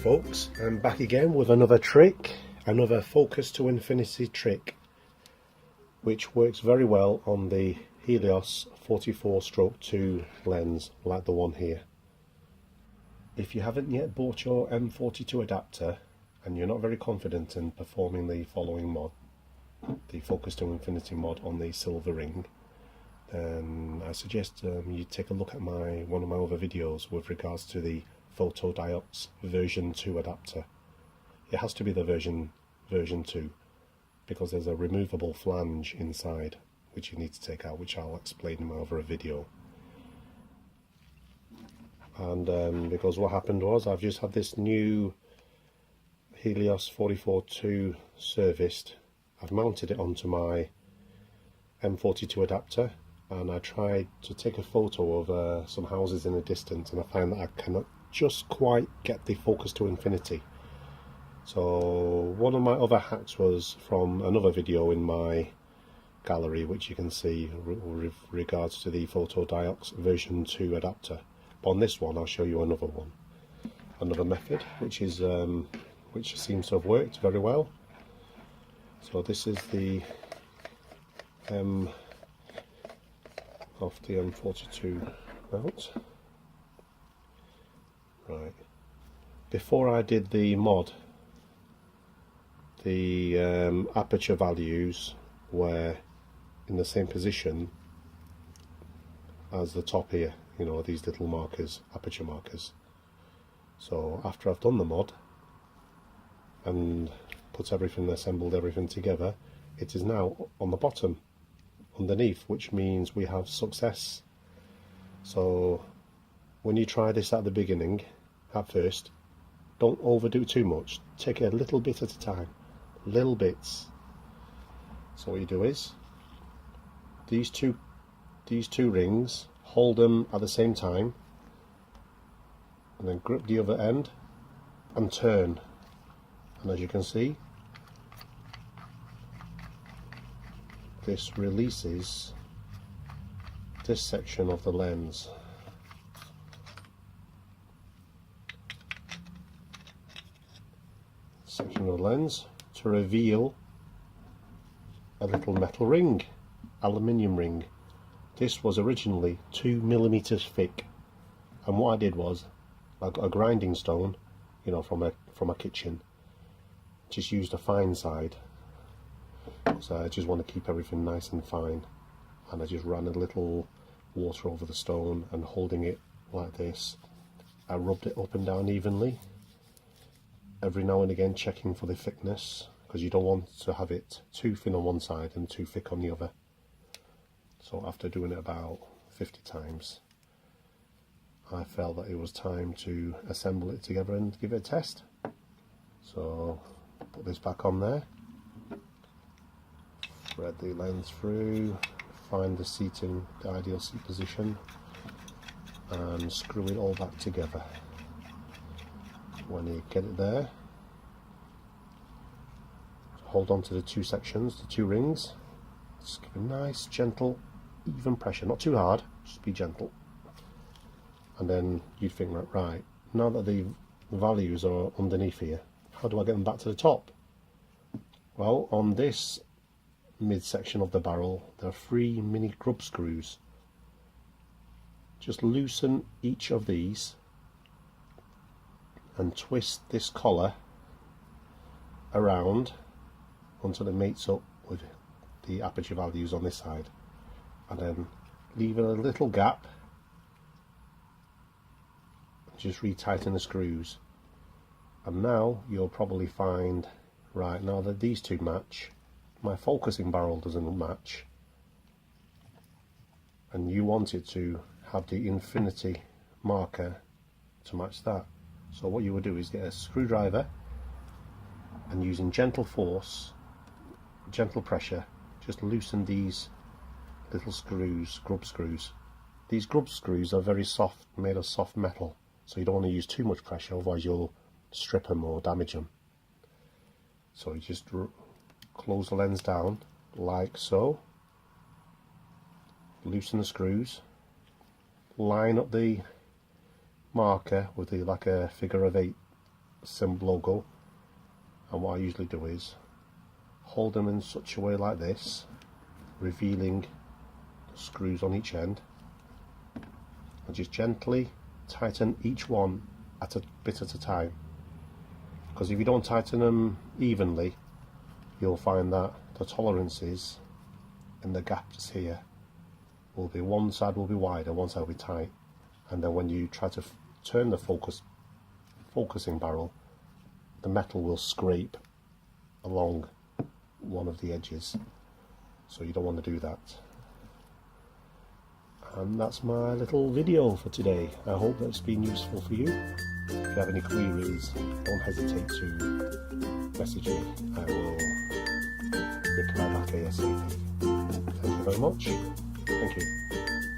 folks, I'm back again with another trick, another focus to infinity trick, which works very well on the Helios 44/2 lens like the one here. If you haven't yet bought your M42 adapter and you're not very confident in performing the following mod, the focus to infinity mod on the silver ring, then I suggest you take a look at one of my other videos with regards to the fotodiox version 2 adapter. It has to be the version 2 because there's a removable flange inside which you need to take out, which I'll explain in my other video. And because what happened was I've just had this new Helios 44/2 serviced. I've mounted it onto my M42 adapter, and I tried to take a photo of some houses in the distance, and I find that I cannot just quite get the focus to infinity. So one of my other hacks was from another video in my gallery, which you can see with regards to the fotodiox version 2 adapter. But on this one I'll show you another method which seems to have worked very well. So this is the M42 mount. Right. Before I did the mod, the aperture values were in the same position as the top here, you know, these little markers, aperture markers. So after I've done the mod and put everything, assembled everything together, it is now on the bottom underneath, which means we have success. So when you try this at the beginning, at first, don't overdo too much. Take it a little bit at a time, little bits. So what you do is these two rings, hold them at the same time, and then grip the other end and turn. And as you can see, this releases this section of the lens. Section of the lens to reveal a little metal ring, aluminium ring. This was originally 2 millimeters thick, and what I did was I got a grinding stone, you know, from a kitchen. Just used a fine side, so I just want to keep everything nice and fine, and I just ran a little water over the stone, and holding it like this, I rubbed it up and down evenly, every now and again checking for the thickness, because you don't want to have it too thin on one side and too thick on the other. So after doing it about 50 times, I felt that it was time to assemble it together and give it a test. So put this back on there, thread the lens through, find the ideal seat position, and screw it all back together. When you get it there, hold on to the two sections, the two rings, just give a nice gentle even pressure, not too hard, just be gentle. And then you'd think, right, now that the values are underneath here, how do I get them back to the top? Well, on this midsection of the barrel there are 3 mini grub screws. Just loosen each of these and twist this collar around until it mates up with the aperture values on this side, and then leave a little gap. Just retighten the screws, and now you'll probably find, right, now that these two match, my focusing barrel doesn't match, and you want it to have the infinity marker to match that. So what you would do is get a screwdriver, and using gentle force, gentle pressure, just loosen these little screws, grub screws. These grub screws are very soft, made of soft metal, so you don't want to use too much pressure, otherwise you'll strip them or damage them. So you just close the lens down like so, loosen the screws, line up the marker with like a figure of 8 symbol logo, and what I usually do is hold them in such a way like this, revealing the screws on each end, and just gently tighten each one at a bit at a time, because if you don't tighten them evenly, you'll find that the tolerances and the gaps here will be, one side will be wider, one side will be tight, and then when you try to turn the focusing barrel, the metal will scrape along one of the edges, so you don't want to do that. And that's my little video for today. I hope that's been useful for you. If you have any queries, don't hesitate to message me. I will reply back ASAP. Thank you very much. Thank you.